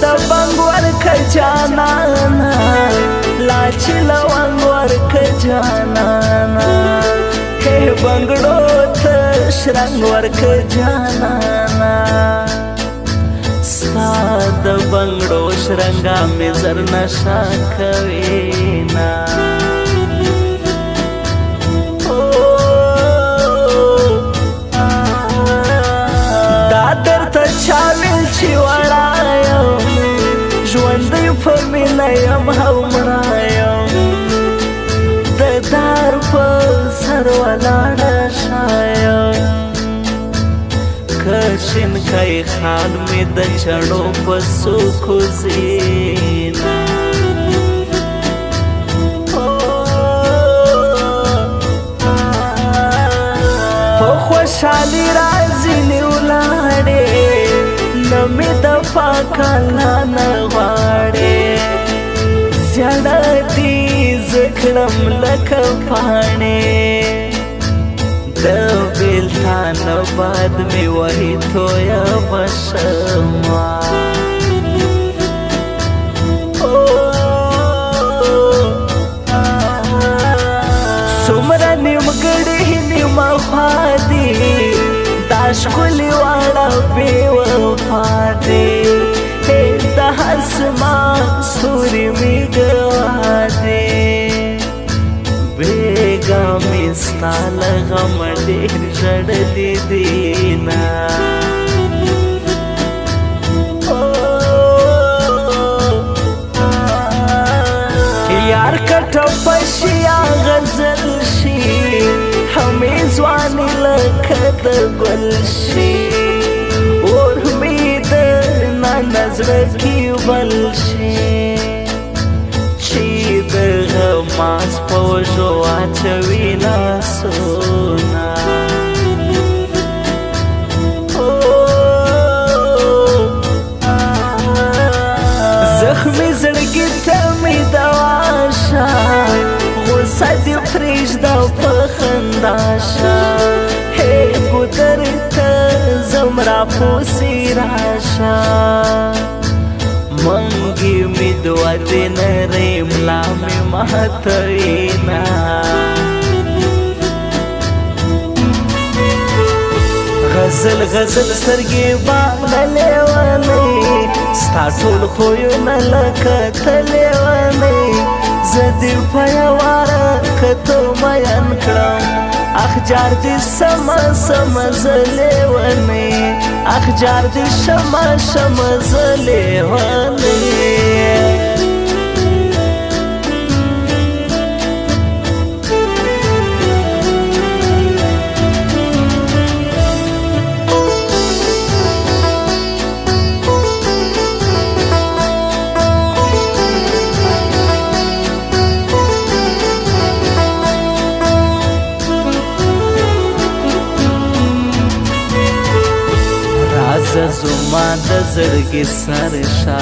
د بنګ ورکه جانانا لاچې لونګ ورکه جانانا هې بنګړو ته شرنګ ورکه جانانا ستا د بنګړو شرنګا مې زر نشه کوینا چا ویل چې وړا یم ژوندی په مینه یم او مړه یم د دار په سر ولاړه ښایم که شینکی خال مې د چڼو په څوکو ځینه په خوشحالي راځینې ولاړې نمی دفا کالا نغواړې زیاړه دي زکړم لکه پاڼې د بیلتان باد مې وهي تویه بشما څومره نیمګړې نیمه خوا دي دا ښکلي واړه بې وفا دي د اسمان ستوري مې ګوا دي بېګا مې ستا له غمه ډېر ژړلي دينه یار کټه پشي یا غزل شي همې ځواني لکه د ګل شي اور مې د نظر کې بل شي چې د غماز په وژو اچوي لاسونه زخمي زړګي ته مې دوا شه غوسه دې پرېږده په خندا شه هې ګودر ته ځم راپوسې راشه منګي مې دوه دې نرۍ ملا مې ماتوینه غزل غزل سترګې باندې لیونۍ ستا ټول خویونه لکه ته لیونۍ زه دې په یواره کتو مین کړم اخ جار دې سمه سمه زه لیونۍ اخ جار دې شمه شمه زه لیونۍ زما د زړګي سر شا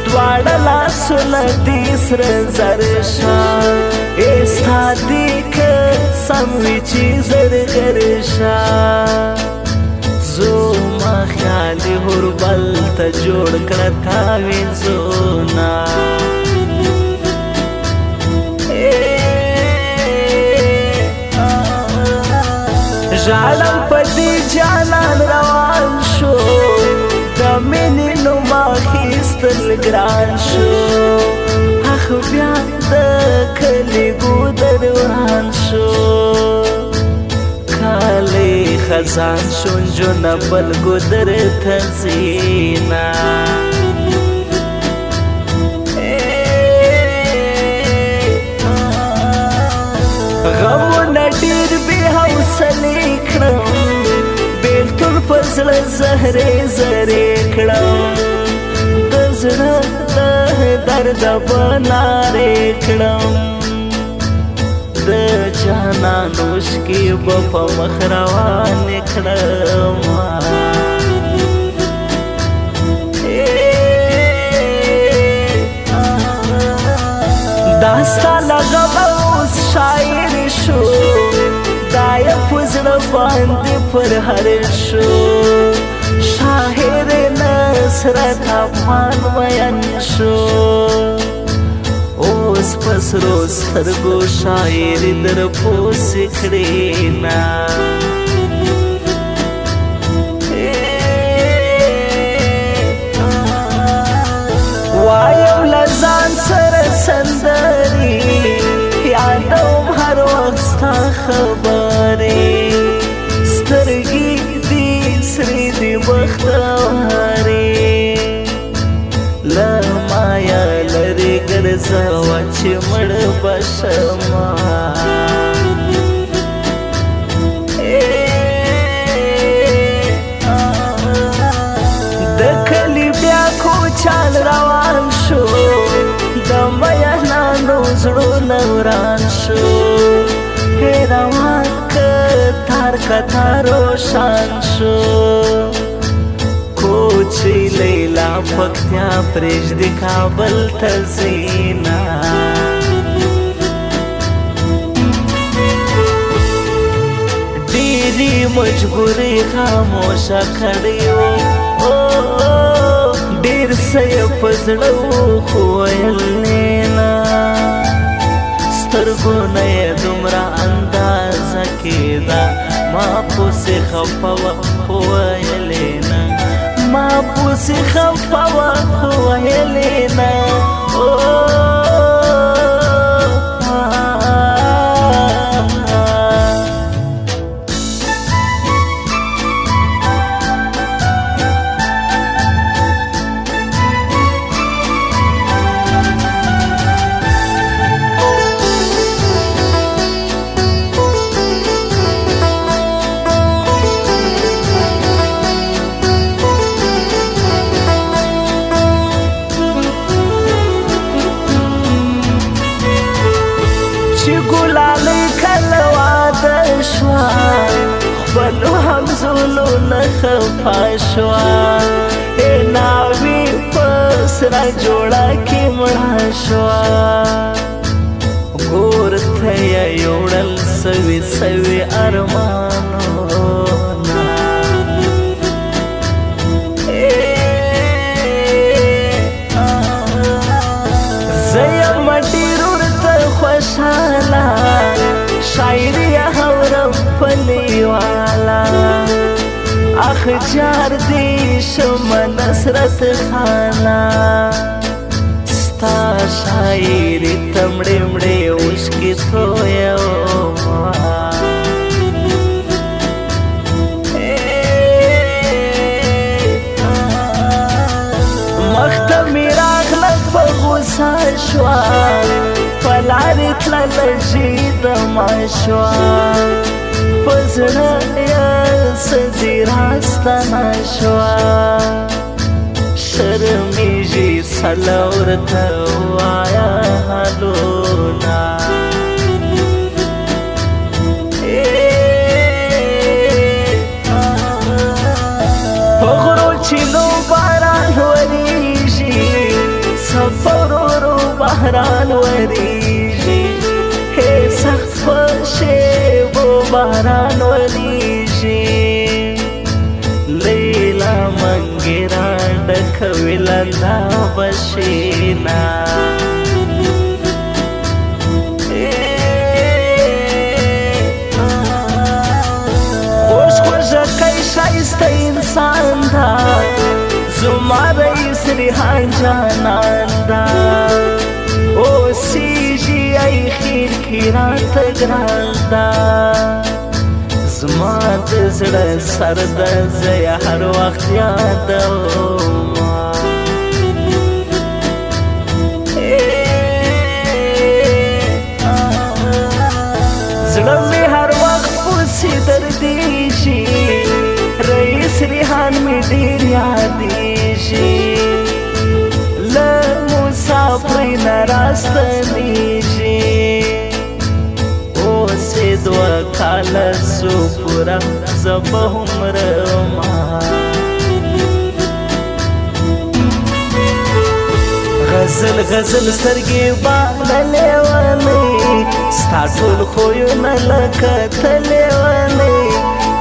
دواړه لاسونه دې سره زر شا ستا دې که سم وي چې زرګر شا زما خیالي هوربل ته جوړ کړه تاویزونه ژاړم په دې جانان روان شو د مینې نوم اخیستل ګران شو اخ بیا د کلي ګودر وران شو کالی خزان شو نجونه بل ګودر ته ځینه غمونه ډېر بې حوصلې کړم بېلتون په زړه زهرې زهرې کړم د زړه د درده به نارې کړم د جانان اوښکې به په مخ روانې کړم دا ستا له غمه اوس شاعر شو دا یې په زړه باندې پر هر شو شاعر نصرت افغان وین شو اوس پسرو سترګو شاعر در پوسې کړې نه وایم له ځان سره سندرې یادوم هر وخت ستا خبرې سترګې دې سرې دې بختورې له مایا لرې ګرځوه چې مړ به شمه د کلي بیا کوچال روان شو د میینانو زړونه وران شو روان کتار کتار روشان شو کوچی لیلا پکتیا پرېږدي کابل ته ځینا ډېرې مجبورې خاموشه کړې وو ډېر څه یې په زړه وو خو ویلې نه سترګو نه یې دومره اندازه کېده ما پسې خفه وه خو ویلې نه ما پسې خفه وه خو ویلې نه خپلو همزولو نه خفه شوه ناوې په سره جوړه کې مړه شوه ګور ته یې یوړل سوي سوي ارمانونه زه یم ډېر ورته خوشحاله شاعري اورم په لیواله اخ جار دې شم نصرت خانه ستا شاعري ته مړې مړې اوښکې تویومه مخ ته مې راغله په غوسه شوه په لارې تلله ژیدمه شوه په زړه یې څه راستنه شوه شرمېږي سله ورته ووایه حالونه په غرو چینو باران وریږي سفرورو بحران وریږي سخت په شیبو باران وریږي لیلا منګیرا ډکوي لندا بشینا خوش خوشکی شایسته انسان دا زما رئیس ریحان جانان دا اوسیږي ای خیر کې راته ګران دا زما د زړه سر د زه یې هر وخت یادومه زړه مې هر وخت پسې دردېږي رئیس ریحان مې ډېر یادېږي له مسافرۍ نه راستنېږي اوس یې دوه کاله سو پوره زه به هومرما غزل غزل سترګې باندې لیونۍ ستا ټول خویونه لکه ته لیونۍ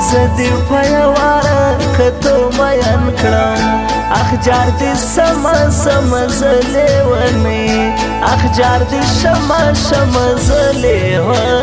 زه دې په یواره کتو میان کړم اخجار دې سما سما زلې ونی اخجار دې شما شما زلې ونی